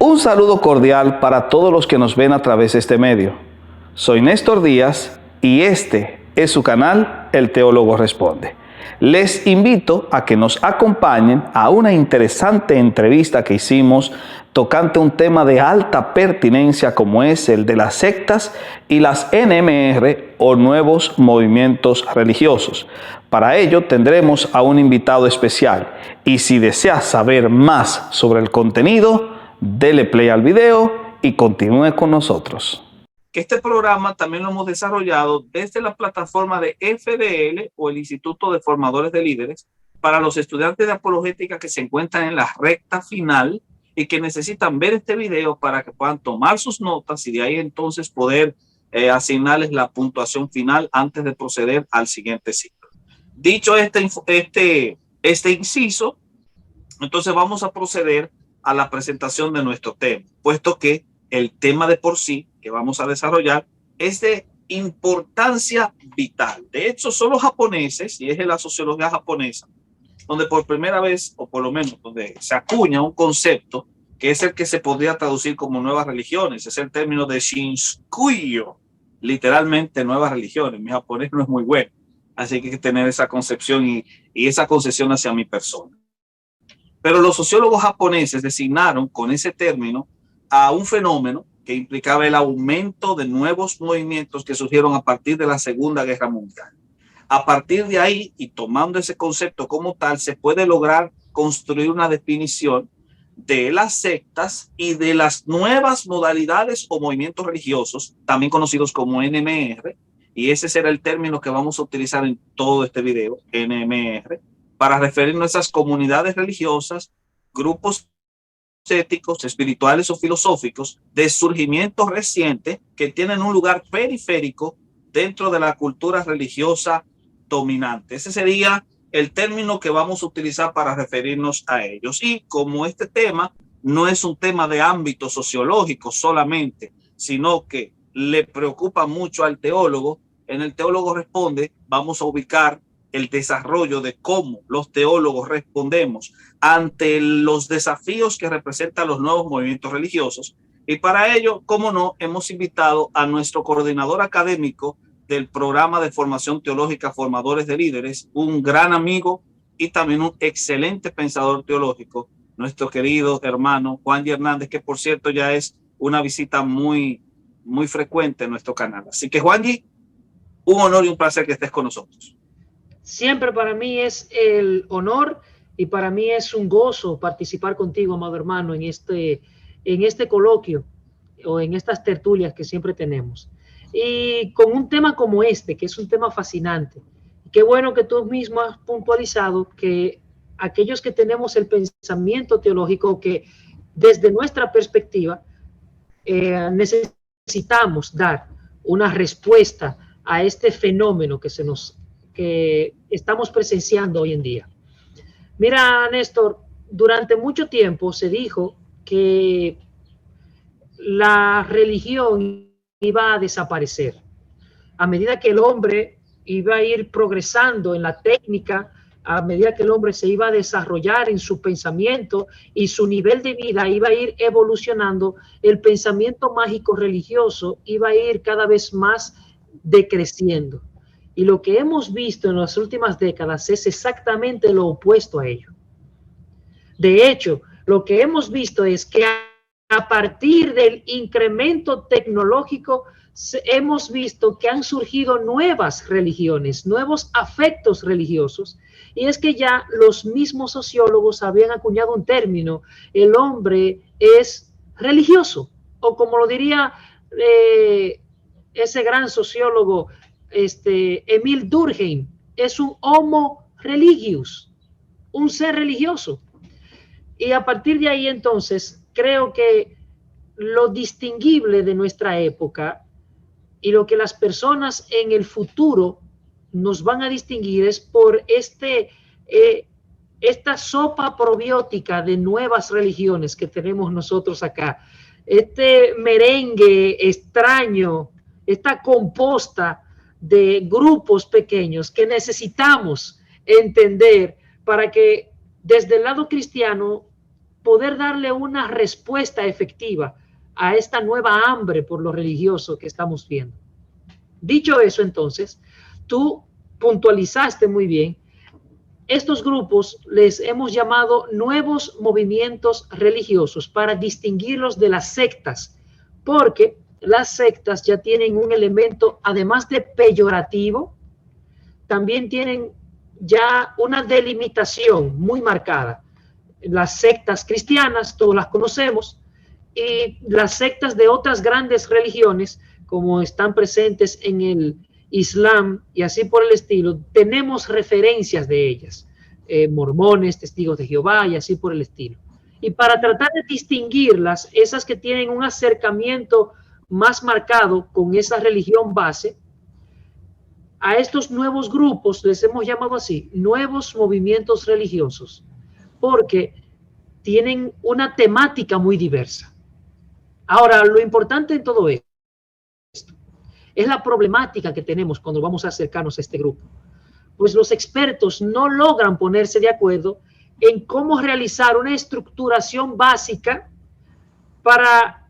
Un saludo cordial para todos los que nos ven a través de este medio. Soy Néstor Díaz y este es su canal El Teólogo Responde. Les invito a que nos acompañen a una interesante entrevista que hicimos tocante un tema de alta pertinencia como es el de las sectas y las NMR o nuevos movimientos religiosos. Para ello tendremos a un invitado especial y si deseas saber más sobre el contenido, dele play al video y continúe con nosotros. Este programa también lo hemos desarrollado desde la plataforma de FDL o el Instituto de Formadores de Líderes para los estudiantes de apologética que se encuentran en la recta final y que necesitan ver este video para que puedan tomar sus notas y de ahí entonces poder asignarles la puntuación final antes de proceder al siguiente ciclo. Dicho este inciso, entonces vamos a proceder a la presentación de nuestro tema, puesto que el tema de por sí que vamos a desarrollar es de importancia vital. De hecho, son los japoneses, y es en la sociología japonesa, donde por primera vez, o por lo menos donde se acuña un concepto que es el que se podría traducir como nuevas religiones, es el término de Shinskuyo, literalmente nuevas religiones. Mi japonés no es muy bueno, así que hay que tener esa concepción y esa concesión hacia mi persona. Pero los sociólogos japoneses designaron con ese término a un fenómeno que implicaba el aumento de nuevos movimientos que surgieron a partir de la Segunda Guerra Mundial. A partir de ahí, y tomando ese concepto como tal, se puede lograr construir una definición de las sectas y de las nuevas modalidades o movimientos religiosos, también conocidos como NMR, y ese será el término que vamos a utilizar en todo este video, NMR, para referirnos a esas comunidades religiosas, grupos éticos, espirituales o filosóficos de surgimiento reciente que tienen un lugar periférico dentro de la cultura religiosa dominante. Ese sería el término que vamos a utilizar para referirnos a ellos. Y como este tema no es un tema de ámbito sociológico solamente, sino que le preocupa mucho al teólogo, en el Teólogo Responde vamos a ubicar el desarrollo de cómo los teólogos respondemos ante los desafíos que representan los nuevos movimientos religiosos. Y para ello, como no, hemos invitado a nuestro coordinador académico del programa de formación teológica Formadores de Líderes, un gran amigo y también un excelente pensador teológico, nuestro querido hermano Juan Hernández, que por cierto ya es una visita muy frecuente en nuestro canal. Así que Juanji, un honor y un placer que estés con nosotros. Siempre para mí es el honor y para mí es un gozo participar contigo, amado hermano, en este coloquio o en estas tertulias que siempre tenemos. Y con un tema como este, que es un tema fascinante. Qué bueno que tú mismo has puntualizado que aquellos que tenemos el pensamiento teológico, que desde nuestra perspectiva necesitamos dar una respuesta a este fenómeno que estamos presenciando hoy en día. Mira, Néstor, durante mucho tiempo se dijo que la religión iba a desaparecer. A medida que el hombre iba a ir progresando en la técnica, a medida que el hombre se iba a desarrollar en su pensamiento y su nivel de vida iba a ir evolucionando, el pensamiento mágico religioso iba a ir cada vez más decreciendo. Y lo que hemos visto en las últimas décadas es exactamente lo opuesto a ello. De hecho, lo que hemos visto es que a partir del incremento tecnológico hemos visto que han surgido nuevas religiones, nuevos afectos religiosos, y es que ya los mismos sociólogos habían acuñado un término: el hombre es religioso, o como lo diría ese gran sociólogo Emil Durkheim, es un homo religius, un ser religioso. Y a partir de ahí entonces creo que lo distinguible de nuestra época y lo que las personas en el futuro nos van a distinguir es por esta sopa probiótica de nuevas religiones que tenemos nosotros acá, este merengue extraño, esta composta de grupos pequeños que necesitamos entender para que desde el lado cristiano poder darle una respuesta efectiva a esta nueva hambre por lo religioso que estamos viendo. Dicho eso, entonces, tú puntualizaste muy bien. Estos grupos les hemos llamado nuevos movimientos religiosos para distinguirlos de las sectas, porque las sectas ya tienen un elemento, además de peyorativo, también tienen ya una delimitación muy marcada. Las sectas cristianas, todos las conocemos, y las sectas de otras grandes religiones, como están presentes en el Islam y así por el estilo, tenemos referencias de ellas, mormones, testigos de Jehová y así por el estilo. Y para tratar de distinguirlas, esas que tienen un acercamiento más marcado con esa religión base, a estos nuevos grupos les hemos llamado así, nuevos movimientos religiosos, porque tienen una temática muy diversa. Ahora, lo importante en todo esto es la problemática que tenemos cuando vamos a acercarnos a este grupo. Pues los expertos no logran ponerse de acuerdo en cómo realizar una estructuración básica para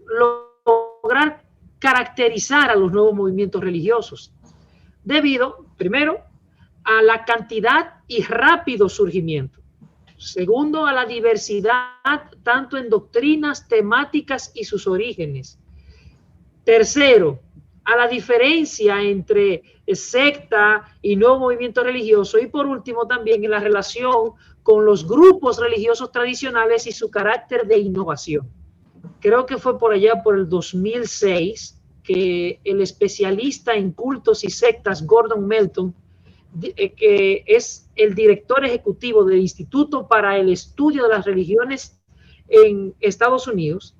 lograr caracterizar a los nuevos movimientos religiosos, debido, primero, a la cantidad y rápido surgimiento. Segundo, a la diversidad tanto en doctrinas, temáticas y sus orígenes. Tercero, a la diferencia entre secta y nuevo movimiento religioso. Y por último, también en la relación con los grupos religiosos tradicionales y su carácter de innovación. Creo que fue por allá por el 2006 que el especialista en cultos y sectas Gordon Melton, que es el director ejecutivo del Instituto para el Estudio de las Religiones en Estados Unidos,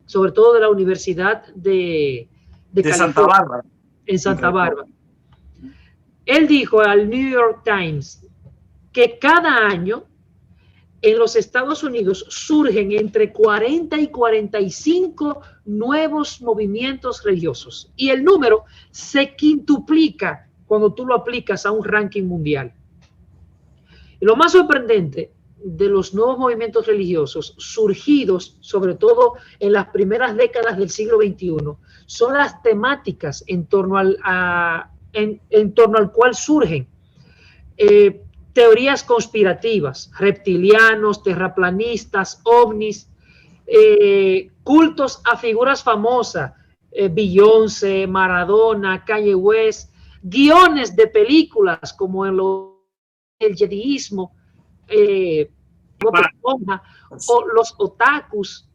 sobre todo de la Universidad de Santa Bárbara. En Santa Bárbara. Él dijo al New York Times que cada año en los Estados Unidos surgen entre 40 y 45 nuevos movimientos religiosos y el número se quintuplica cuando tú lo aplicas a un ranking mundial. Y lo más sorprendente de los nuevos movimientos religiosos surgidos, sobre todo en las primeras décadas del siglo XXI, son las temáticas en torno al cual surgen. Teorías conspirativas, reptilianos, terraplanistas, ovnis, cultos a figuras famosas, Beyoncé, Maradona, Kanye West, guiones de películas como el jediismo, o los otakus.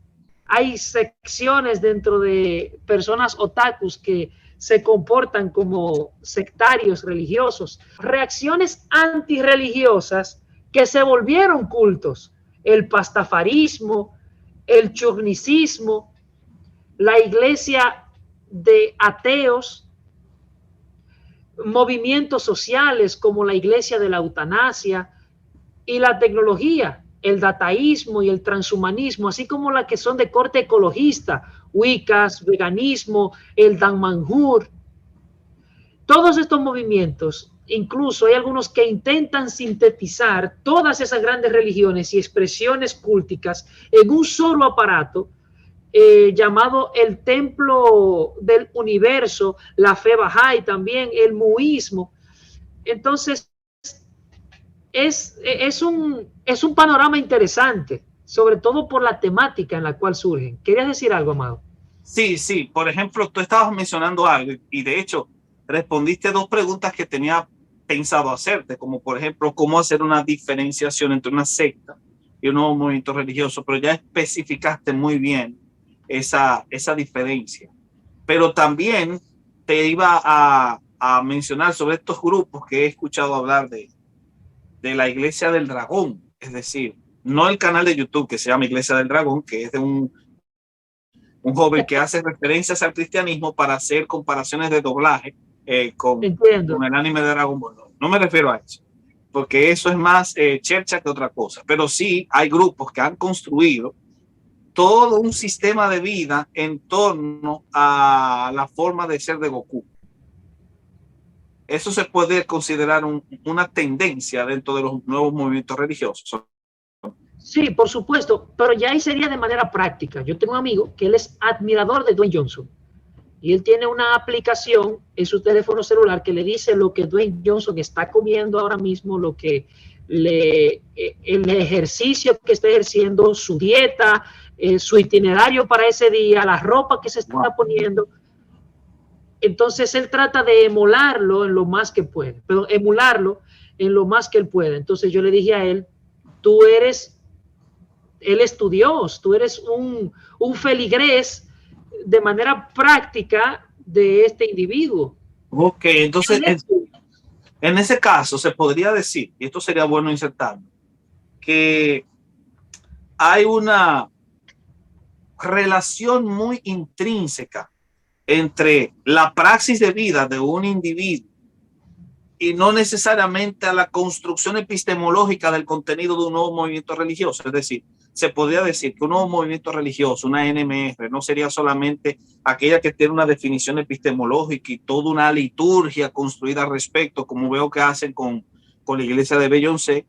Hay secciones dentro de personas otakus que se comportan como sectarios religiosos, reacciones antirreligiosas que se volvieron cultos, el pastafarismo, el churnicismo, la iglesia de ateos, movimientos sociales como la iglesia de la eutanasia y la tecnología, el dataísmo y el transhumanismo, así como las que son de corte ecologista, Wiccas, veganismo, el Dhamma-Manjur. Todos estos movimientos, incluso hay algunos que intentan sintetizar todas esas grandes religiones y expresiones cúlticas en un solo aparato llamado el templo del universo, la fe Bahá'í también, el muísmo. Entonces, es un panorama interesante, sobre todo por la temática en la cual surgen. ¿Querías decir algo, Amado? Sí, sí. Por ejemplo, tú estabas mencionando algo y de hecho respondiste dos preguntas que tenía pensado hacerte, como por ejemplo, cómo hacer una diferenciación entre una secta y un nuevo movimiento religioso, pero ya especificaste muy bien esa diferencia. Pero también te iba a mencionar sobre estos grupos que he escuchado hablar de la Iglesia del Dragón, es decir, no el canal de YouTube que se llama Iglesia del Dragón, que es de un joven que hace referencias al cristianismo para hacer comparaciones de doblaje con el anime de Dragon Ball. No me refiero a eso, porque eso es más chercha que otra cosa, pero sí hay grupos que han construido todo un sistema de vida en torno a la forma de ser de Goku. Eso se puede considerar una tendencia dentro de los nuevos movimientos religiosos. Sí, por supuesto, pero ya ahí sería de manera práctica. Yo tengo un amigo que él es admirador de Dwayne Johnson y él tiene una aplicación en su teléfono celular que le dice lo que Dwayne Johnson está comiendo ahora mismo, lo que el ejercicio que está ejerciendo, su dieta, su itinerario para ese día, la ropa que se está poniendo. Entonces él trata de emularlo en lo más que puede, pero emularlo en lo más que él puede. Entonces yo le dije a él, él es tu Dios, tú eres un feligrés de manera práctica de este individuo. Ok, entonces en ese caso se podría decir, y esto sería bueno insertarlo, que hay una relación muy intrínseca entre la praxis de vida de un individuo y no necesariamente a la construcción epistemológica del contenido de un nuevo movimiento religioso. Es decir, se podría decir que un nuevo movimiento religioso, una NMR, no sería solamente aquella que tiene una definición epistemológica y toda una liturgia construida al respecto, como veo que hacen con la iglesia de Beyoncé,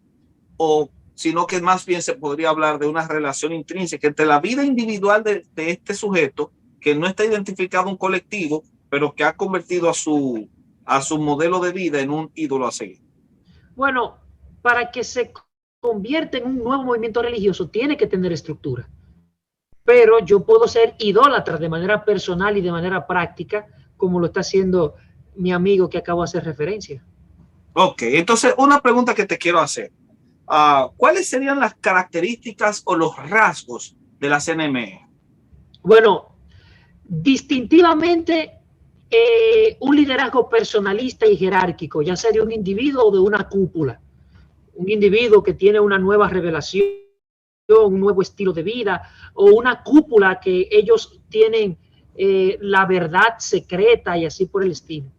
sino que más bien se podría hablar de una relación intrínseca entre la vida individual de este sujeto, que no está identificado a un colectivo, pero que ha convertido a su modelo de vida en un ídolo a seguir. Bueno, para que se convierta en un nuevo movimiento religioso, tiene que tener estructura. Pero yo puedo ser idólatra de manera personal y de manera práctica, como lo está haciendo mi amigo que acabo de hacer referencia. Ok, entonces una pregunta que te quiero hacer. ¿Cuáles serían las características o los rasgos de la CNME? Bueno, distintivamente un liderazgo personalista y jerárquico, ya sea de un individuo o de una cúpula. Un individuo que tiene una nueva revelación, un nuevo estilo de vida, o una cúpula que ellos tienen la verdad secreta y así por el estilo.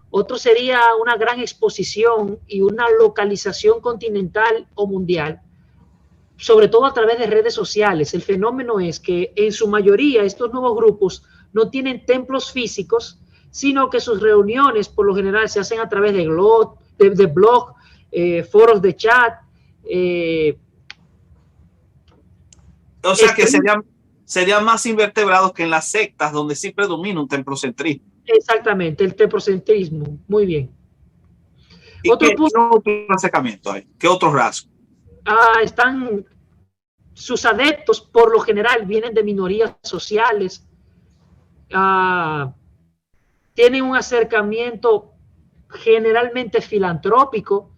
Otro sería una gran exposición y una localización continental o mundial, sobre todo a través de redes sociales. El fenómeno es que en su mayoría estos nuevos grupos no tienen templos físicos, sino que sus reuniones por lo general se hacen a través de blog, foros de chat. O sea que serían más invertebrados que en las sectas donde sí predomina un templocentrismo. Exactamente, el templocentrismo. Muy bien. ¿Y otro punto? ¿Qué otros rasgos? Están sus adeptos, por lo general, vienen de minorías sociales. Tienen un acercamiento generalmente filantrópico.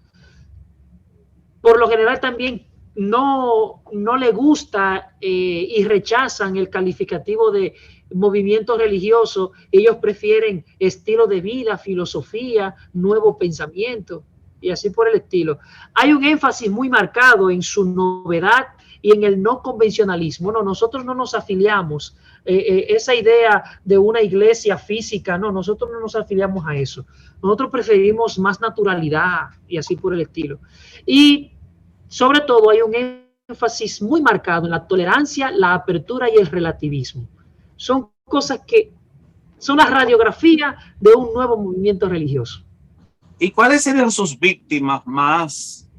Por lo general también no le gusta y rechazan el calificativo de movimiento religioso. Ellos prefieren estilo de vida, filosofía, nuevo pensamiento y así por el estilo. Hay un énfasis muy marcado en su novedad y en el no convencionalismo. No, nosotros no nos afiliamos. Esa idea de una iglesia física, no, nosotros no nos afiliamos a eso. Nosotros preferimos más naturalidad y así por el estilo. Y sobre todo hay un énfasis muy marcado en la tolerancia, la apertura y el relativismo. Son cosas que son la radiografía de un nuevo movimiento religioso. ¿Y cuáles serían sus víctimas más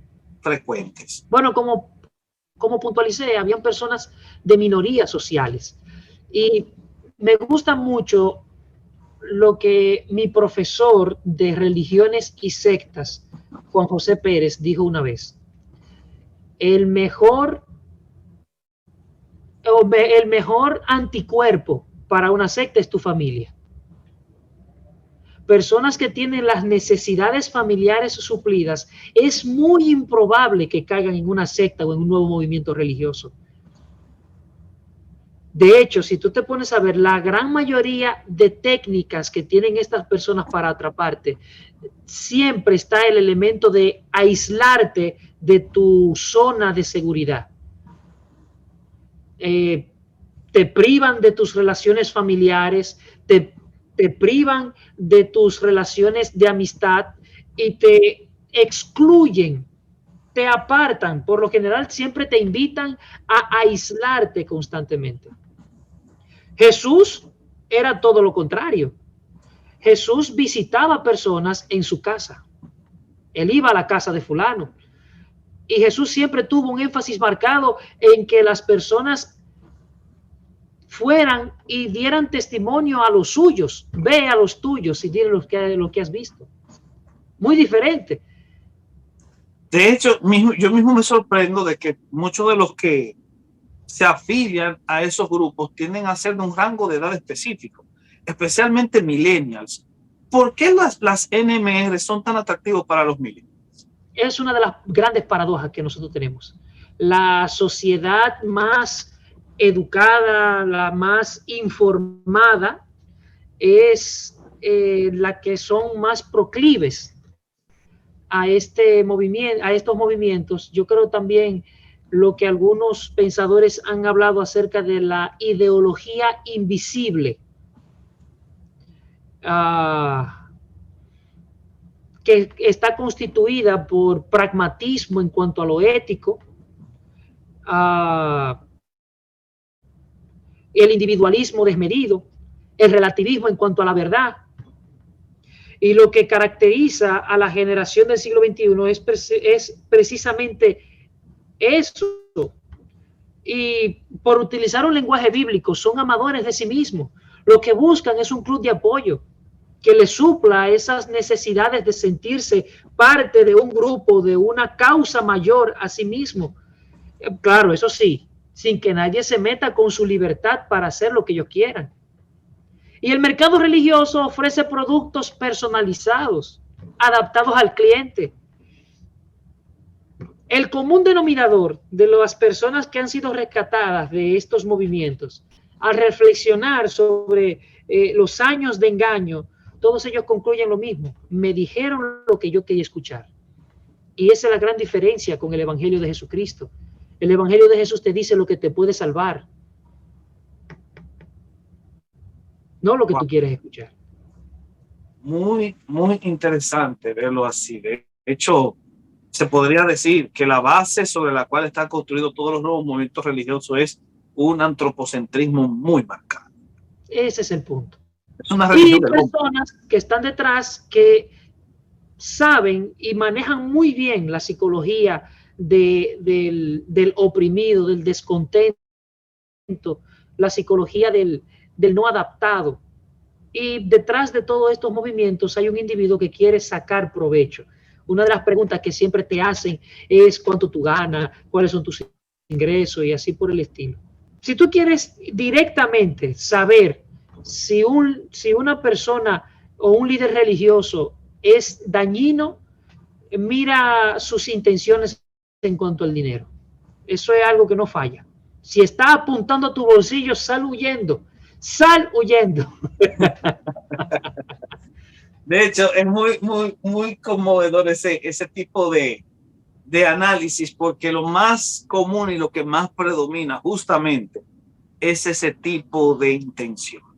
frecuentes? Bueno, como puntualicé, habían personas de minorías sociales. Y me gusta mucho lo que mi profesor de religiones y sectas, Juan José Pérez, dijo una vez. El mejor anticuerpo para una secta es tu familia. Personas que tienen las necesidades familiares suplidas, es muy improbable que caigan en una secta o en un nuevo movimiento religioso. De hecho, si tú te pones a ver, la gran mayoría de técnicas que tienen estas personas para atraparte, siempre está el elemento de aislarte de tu zona de seguridad. Te privan de tus relaciones familiares, te privan de tus relaciones de amistad y te excluyen, te apartan. Por lo general siempre te invitan a aislarte constantemente. Jesús era todo lo contrario. Jesús visitaba personas en su casa. Él iba a la casa de fulano Y Jesús siempre tuvo un énfasis marcado en que las personas fueran y dieran testimonio a los suyos. Ve a los tuyos y dile lo que has visto. Muy diferente. De hecho, yo mismo me sorprendo de que muchos de los que se afilian a esos grupos tienden a ser de un rango de edad específico, especialmente millennials. ¿Por qué las NMR son tan atractivos para los millennials? Es una de las grandes paradojas que nosotros tenemos. La sociedad más educada, la más informada, es la que son más proclives a este movimiento, a estos movimientos. Yo creo también lo que algunos pensadores han hablado acerca de la ideología invisible, que está constituida por pragmatismo en cuanto a lo ético, el individualismo desmedido, el relativismo en cuanto a la verdad. Y lo que caracteriza a la generación del siglo XXI es precisamente eso. Y por utilizar un lenguaje bíblico, son amadores de sí mismos. Lo que buscan es un club de apoyo que les supla esas necesidades de sentirse parte de un grupo, de una causa mayor a sí mismo. Claro, eso sí, sin que nadie se meta con su libertad para hacer lo que ellos quieran. Y el mercado religioso ofrece productos personalizados, adaptados al cliente. El común denominador de las personas que han sido rescatadas de estos movimientos, al reflexionar sobre los años de engaño, todos ellos concluyen lo mismo. Me dijeron lo que yo quería escuchar. Y esa es la gran diferencia con el Evangelio de Jesucristo. El Evangelio de Jesús te dice lo que te puede salvar, no lo que tú quieres escuchar. Muy, muy interesante verlo así. De hecho, se podría decir que la base sobre la cual están construidos todos los nuevos movimientos religiosos es un antropocentrismo muy marcado. Ese es el punto. Es una religión y personas que están detrás que saben y manejan muy bien la psicología del oprimido, del descontento, la psicología del no adaptado. Y detrás de todos estos movimientos hay un individuo que quiere sacar provecho. Una de las preguntas que siempre te hacen es cuánto tú ganas, cuáles son tus ingresos y así por el estilo. Si tú quieres directamente saber si una persona o un líder religioso es dañino, mira sus intenciones en cuanto al dinero. Eso es algo que no falla. Si está apuntando a tu bolsillo, sal huyendo. Sal huyendo. De hecho, es muy, muy, muy conmovedor ese tipo de análisis, porque lo más común y lo que más predomina justamente es ese tipo de intenciones.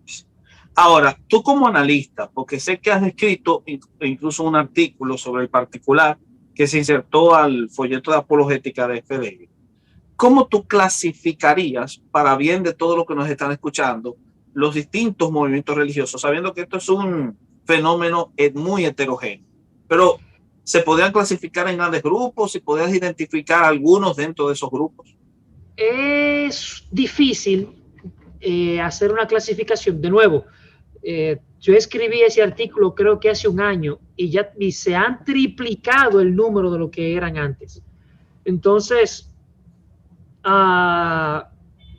Ahora, tú como analista, porque sé que has escrito incluso un artículo sobre el particular que se insertó al folleto de apologética de FDI, ¿cómo tú clasificarías, para bien de todo lo que nos están escuchando, los distintos movimientos religiosos, sabiendo que esto es un fenómeno muy heterogéneo, pero se podrían clasificar en grandes grupos y podrías identificar algunos dentro de esos grupos? Es difícil hacer una clasificación. De nuevo, yo escribí ese artículo creo que hace un año y se han triplicado el número de lo que eran antes. Entonces,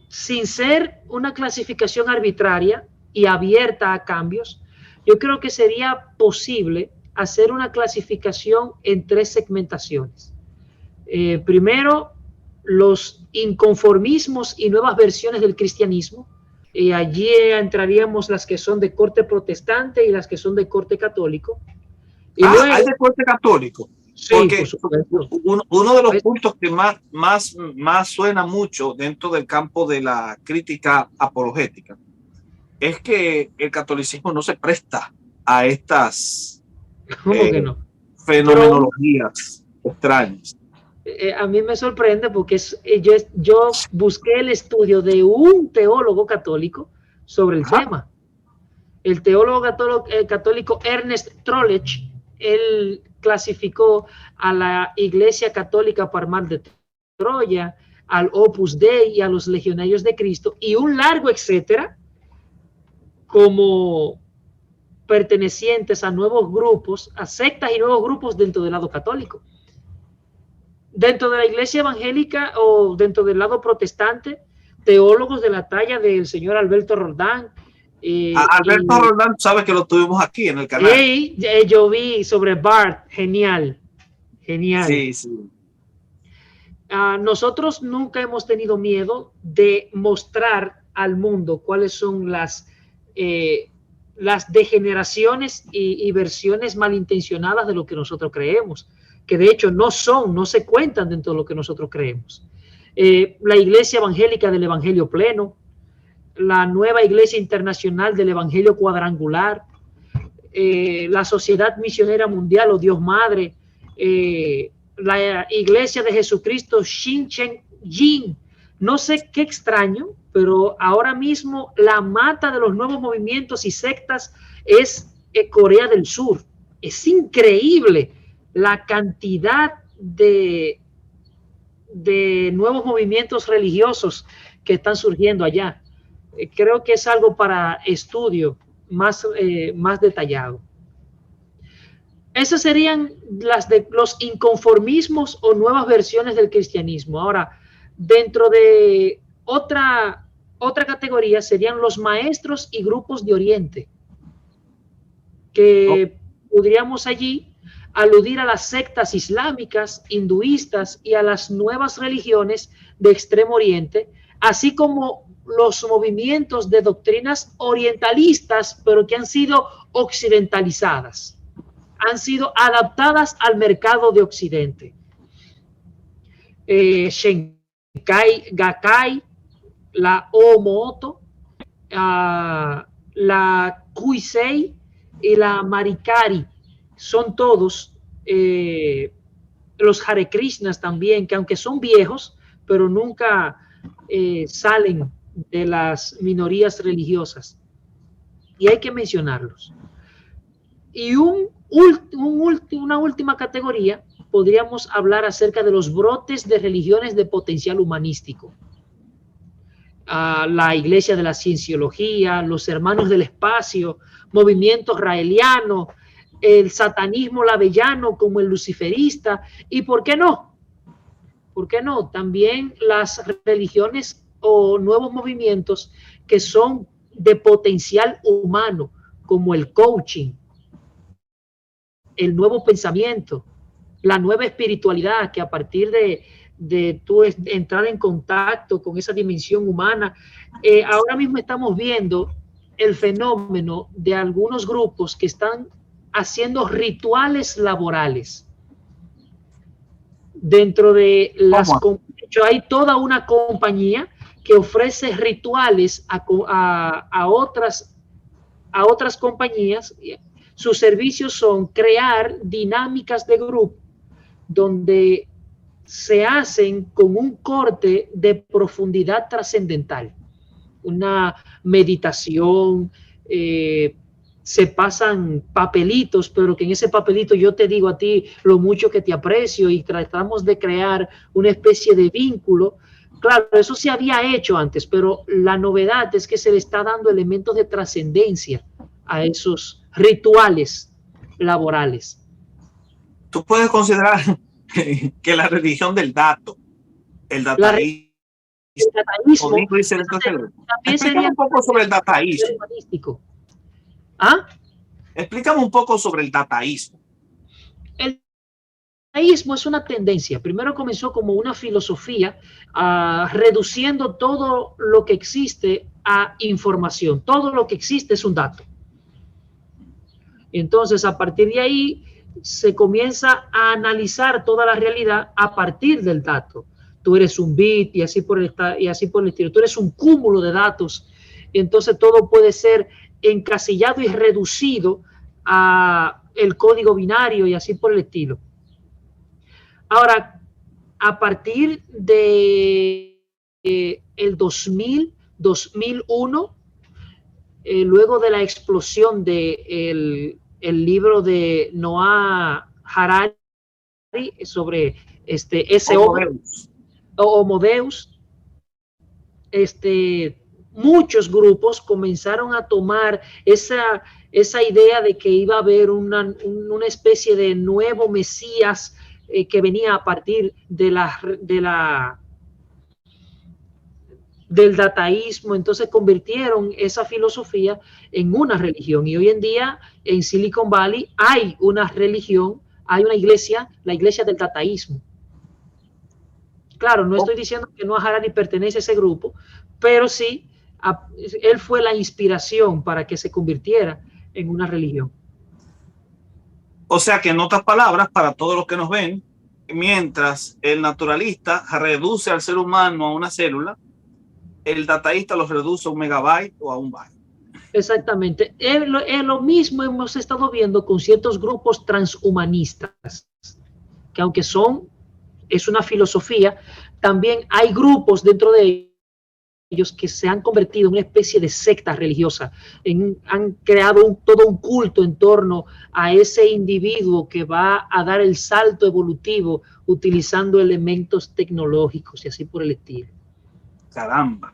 sin ser una clasificación arbitraria y abierta a cambios, yo creo que sería posible hacer una clasificación en 3 segmentaciones. Primero, los inconformismos y nuevas versiones del cristianismo. Allí entraríamos las que son de corte protestante y las que son de corte católico. Y luego, hay de corte católico. Sí, porque uno de los puntos que más suena mucho dentro del campo de la crítica apologética es que el catolicismo no se presta a estas fenomenologías extrañas. A mí me sorprende porque yo busqué el estudio de un teólogo católico sobre el tema. El teólogo católico Ernest Troeltsch, él clasificó a la Iglesia Católica Parmal de Troya, al Opus Dei y a los Legionarios de Cristo, y un largo etcétera, como pertenecientes a nuevos grupos, a sectas y nuevos grupos dentro del lado católico. Dentro de la iglesia evangélica o dentro del lado protestante, teólogos de la talla del señor Alberto Roldán. Alberto Roldán, sabes que lo tuvimos aquí en el canal. Yo vi sobre Barth, genial, genial. Sí, sí. Nosotros nunca hemos tenido miedo de mostrar al mundo cuáles son las degeneraciones y versiones malintencionadas de lo que nosotros creemos, que de hecho no se cuentan dentro de lo que nosotros creemos. La Iglesia Evangélica del Evangelio Pleno, la Nueva Iglesia Internacional del Evangelio Cuadrangular, la Sociedad Misionera Mundial o Dios Madre, la Iglesia de Jesucristo Shinchen Jin. No sé qué extraño, pero ahora mismo la mata de los nuevos movimientos y sectas es Corea del Sur. Es increíble la cantidad de nuevos movimientos religiosos que están surgiendo allá. Creo que es algo para estudio más detallado. Esas serían los inconformismos o nuevas versiones del cristianismo. Ahora, dentro de otra categoría serían los maestros y grupos de Oriente, que podríamos allí aludir a las sectas islámicas, hinduistas y a las nuevas religiones de Extremo Oriente, así como los movimientos de doctrinas orientalistas, pero que han sido occidentalizadas, han sido adaptadas al mercado de Occidente. Shenkai Gakkai, la Omoto, la Kuisei y la Marikari son todos los Hare Krishnas también, que aunque son viejos, pero nunca salen de las minorías religiosas, y hay que mencionarlos. Y una última categoría, podríamos hablar acerca de los brotes de religiones de potencial humanístico. La Iglesia de la Cienciología, los Hermanos del Espacio, movimiento raeliano, el satanismo lavellano como el luciferista, y ¿por qué no? ¿Por qué no? También las religiones o nuevos movimientos que son de potencial humano, como el coaching, el nuevo pensamiento, la nueva espiritualidad, que a partir de tu entrar en contacto con esa dimensión humana, ahora mismo estamos viendo el fenómeno de algunos grupos que están haciendo rituales laborales. Dentro de las... hay toda una compañía que ofrece rituales a otras compañías. Sus servicios son crear dinámicas de grupo donde se hacen con un corte de profundidad trascendental, una meditación, se pasan papelitos, pero que en ese papelito yo te digo a ti lo mucho que te aprecio, y tratamos de crear una especie de vínculo. Claro, eso se había hecho antes, pero la novedad es que se le está dando elementos de trascendencia a esos rituales laborales. Tú puedes considerar que la religión del dato, el dataísmo, también sería un poco sobre el dataísmo. Explícame un poco sobre el dataísmo. El dataísmo es una tendencia. Primero comenzó como una filosofía, reduciendo todo lo que existe a información. Todo lo que existe es un dato. Entonces, a partir de ahí, se comienza a analizar toda la realidad a partir del dato. Tú eres un bit y así por el estilo. Tú eres un cúmulo de datos. Y entonces todo puede ser encasillado y reducido a el código binario y así por el estilo. Ahora, a partir de el 2000, 2001, luego de la explosión del el libro de Noah Harari sobre ese hombre, Homo Deus. Muchos grupos comenzaron a tomar esa idea de que iba a haber una especie de nuevo Mesías que venía a partir del dataísmo. Entonces convirtieron esa filosofía en una religión, y hoy en día en Silicon Valley hay una religión, hay una iglesia, la iglesia del dataísmo. Claro, no estoy diciendo que Noah Harari pertenece a ese grupo, pero sí, él fue la inspiración para que se convirtiera en una religión. O sea que, en otras palabras, para todos los que nos ven, mientras el naturalista reduce al ser humano a una célula, el dataísta los reduce a un megabyte o a un byte. Exactamente. Lo mismo hemos estado viendo con ciertos grupos transhumanistas, que aunque es una filosofía, también hay grupos dentro de ellos que se han convertido en una especie de secta religiosa, han creado todo un culto en torno a ese individuo que va a dar el salto evolutivo utilizando elementos tecnológicos y así por el estilo. Caramba.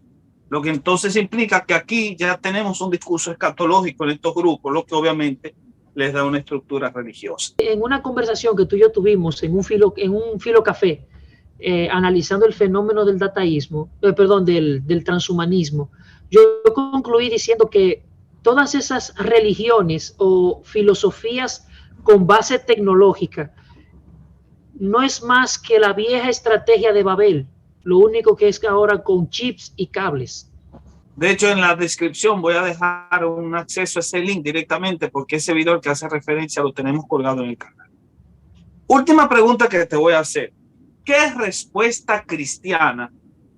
Lo que entonces implica que aquí ya tenemos un discurso escatológico en estos grupos, lo que obviamente les da una estructura religiosa. En una conversación que tú y yo tuvimos en un filo café, analizando el fenómeno del dataísmo, del transhumanismo, yo concluí diciendo que todas esas religiones o filosofías con base tecnológica no es más que la vieja estrategia de Babel, lo único que es que ahora con chips y cables. De hecho, en la descripción voy a dejar un acceso a ese link directamente, porque ese video al que hace referencia lo tenemos colgado en el canal. Última pregunta que te voy a hacer. ¿Qué respuesta cristiana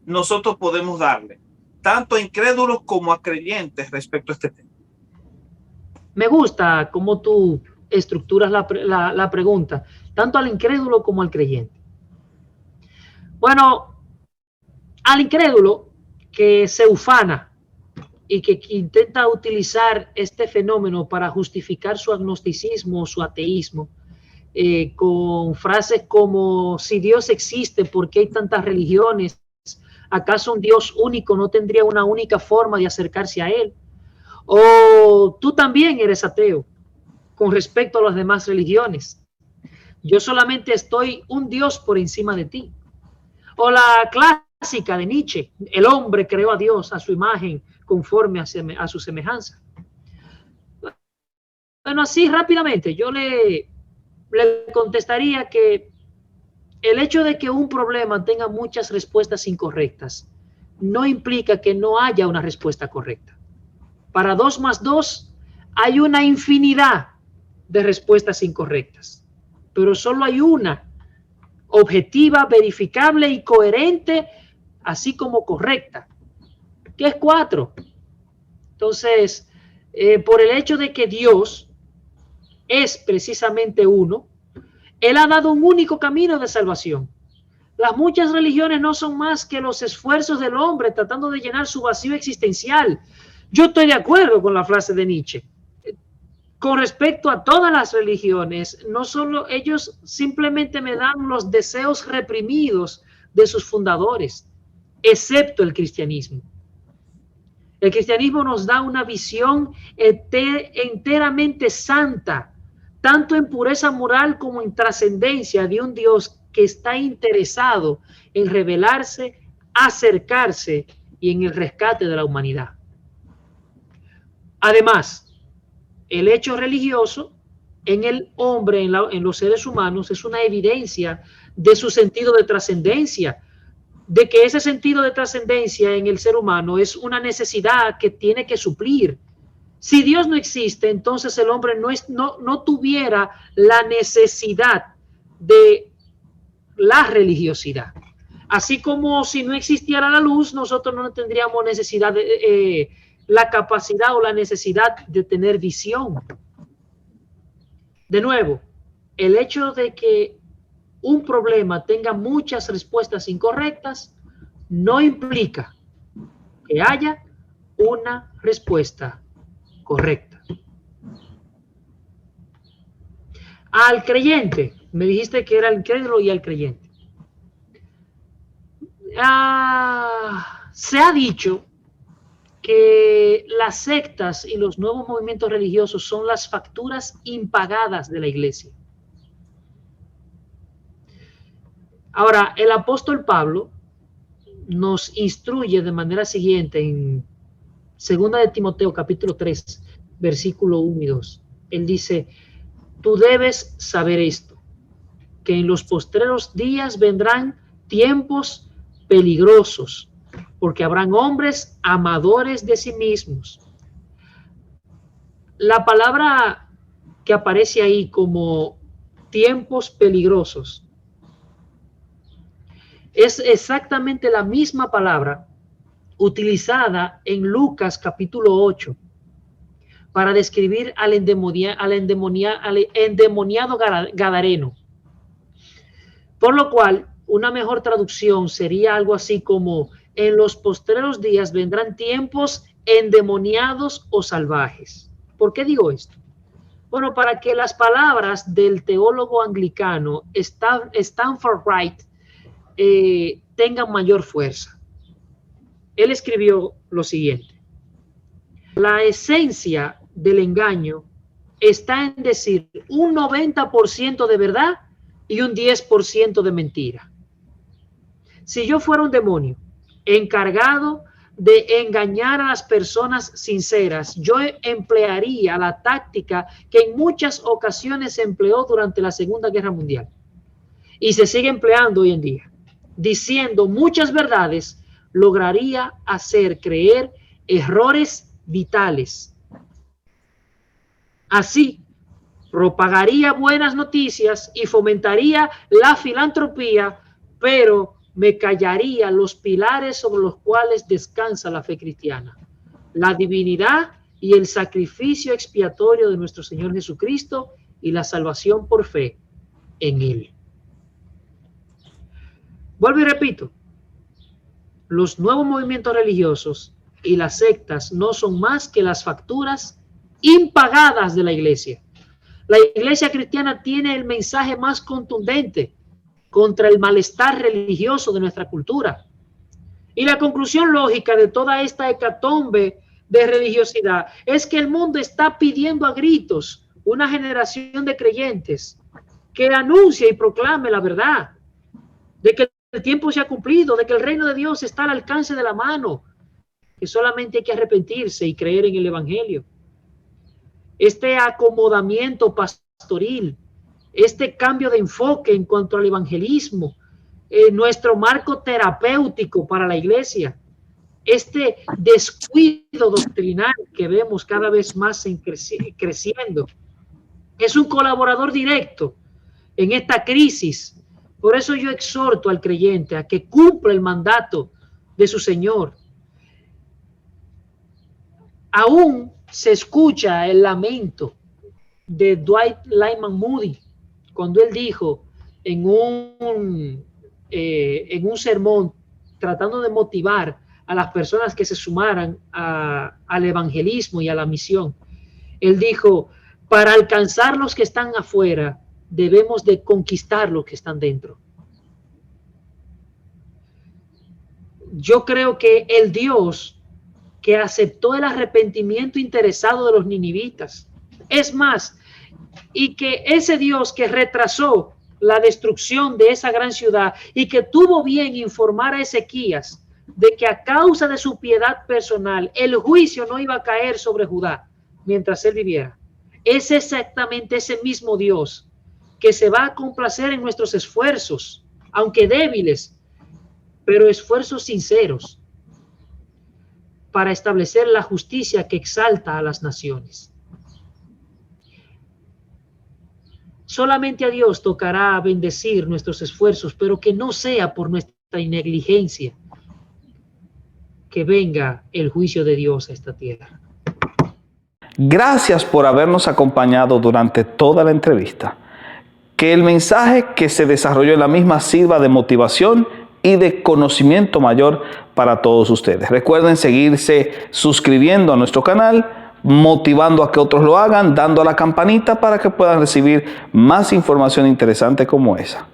nosotros podemos darle, tanto a incrédulos como a creyentes, respecto a este tema? Me gusta cómo tú estructuras la pregunta, tanto al incrédulo como al creyente. Bueno, al incrédulo que se ufana y que intenta utilizar este fenómeno para justificar su agnosticismo o su ateísmo, con frases como: si Dios existe, ¿por qué hay tantas religiones? ¿Acaso un Dios único no tendría una única forma de acercarse a él? O tú también eres ateo con respecto a las demás religiones. Yo solamente estoy un Dios por encima de ti. O la clásica de Nietzsche: el hombre creó a Dios a su imagen, conforme a su semejanza. Bueno, así rápidamente yo le contestaría que el hecho de que un problema tenga muchas respuestas incorrectas no implica que no haya una respuesta correcta. Para 2 más 2 hay una infinidad de respuestas incorrectas, pero solo hay una objetiva, verificable y coherente, así como correcta, que es 4. Entonces, por el hecho de que Dios es precisamente uno, Él ha dado un único camino de salvación. Las muchas religiones no son más que los esfuerzos del hombre tratando de llenar su vacío existencial. Yo estoy de acuerdo con la frase de Nietzsche. Con respecto a todas las religiones, no solo ellos simplemente me dan los deseos reprimidos de sus fundadores, excepto el cristianismo. El cristianismo nos da una visión enteramente santa, tanto en pureza moral como en trascendencia, de un Dios que está interesado en revelarse, acercarse y en el rescate de la humanidad. Además, el hecho religioso en el hombre, en los seres humanos, es una evidencia de su sentido de trascendencia, de que ese sentido de trascendencia en el ser humano es una necesidad que tiene que suplir. Si Dios no existe, entonces el hombre no tuviera la necesidad de la religiosidad. Así como si no existiera la luz, nosotros no tendríamos necesidad de la capacidad o la necesidad de tener visión. De nuevo, el hecho de que un problema tenga muchas respuestas incorrectas no implica que haya una respuesta correcta. Al creyente, me dijiste que era el incrédulo y al creyente. Se ha dicho que las sectas y los nuevos movimientos religiosos son las facturas impagadas de la iglesia. Ahora, el apóstol Pablo nos instruye de manera siguiente en 2 de Timoteo capítulo 3, versículo 1 y 2. Él dice, tú debes saber esto, que en los postreros días vendrán tiempos peligrosos, porque habrán hombres amadores de sí mismos. La palabra que aparece ahí como tiempos peligrosos es exactamente la misma palabra utilizada en Lucas capítulo 8 para describir al endemoniado gadareno. Por lo cual, una mejor traducción sería algo así como: en los postreros días vendrán tiempos endemoniados o salvajes. ¿Por qué digo esto? Bueno, para que las palabras del teólogo anglicano Stanford Wright tengan mayor fuerza. Él escribió lo siguiente: la esencia del engaño está en decir un 90% de verdad y un 10% de mentira. Si yo fuera un demonio encargado de engañar a las personas sinceras, yo emplearía la táctica que en muchas ocasiones se empleó durante la Segunda Guerra Mundial y se sigue empleando hoy en día. Diciendo muchas verdades, lograría hacer creer errores vitales. Así, propagaría buenas noticias y fomentaría la filantropía, pero me callaría los pilares sobre los cuales descansa la fe cristiana: la divinidad y el sacrificio expiatorio de nuestro Señor Jesucristo y la salvación por fe en Él. Vuelvo y repito, los nuevos movimientos religiosos y las sectas no son más que las facturas impagadas de la iglesia. La iglesia cristiana tiene el mensaje más contundente contra el malestar religioso de nuestra cultura. Y la conclusión lógica de toda esta hecatombe de religiosidad es que el mundo está pidiendo a gritos una generación de creyentes que anuncie y proclame la verdad, de que el tiempo se ha cumplido, de que el reino de Dios está al alcance de la mano, que solamente hay que arrepentirse y creer en el evangelio. Este acomodamiento pastoril, este cambio de enfoque en cuanto al evangelismo, nuestro marco terapéutico para la iglesia, este descuido doctrinal que vemos cada vez más creciendo, es un colaborador directo en esta crisis. Por eso yo exhorto al creyente a que cumpla el mandato de su Señor. Aún se escucha el lamento de Dwight Lyman Moody cuando él dijo en un sermón, tratando de motivar a las personas que se sumaran al evangelismo y a la misión. Él dijo: para alcanzar los que están afuera, debemos de conquistar los que están dentro. Yo creo que el Dios que aceptó el arrepentimiento interesado de los ninivitas, es más, y que ese Dios que retrasó la destrucción de esa gran ciudad y que tuvo bien informar a Ezequías de que a causa de su piedad personal el juicio no iba a caer sobre Judá mientras él viviera, es exactamente ese mismo Dios que se va a complacer en nuestros esfuerzos, aunque débiles, pero esfuerzos sinceros, para establecer la justicia que exalta a las naciones. Solamente a Dios tocará bendecir nuestros esfuerzos, pero que no sea por nuestra negligencia que venga el juicio de Dios a esta tierra. Gracias por habernos acompañado durante toda la entrevista. Que el mensaje que se desarrolló en la misma sirva de motivación y de conocimiento mayor para todos ustedes. Recuerden seguirse suscribiendo a nuestro canal motivando a que otros lo hagan, dando a la campanita para que puedan recibir más información interesante como esa.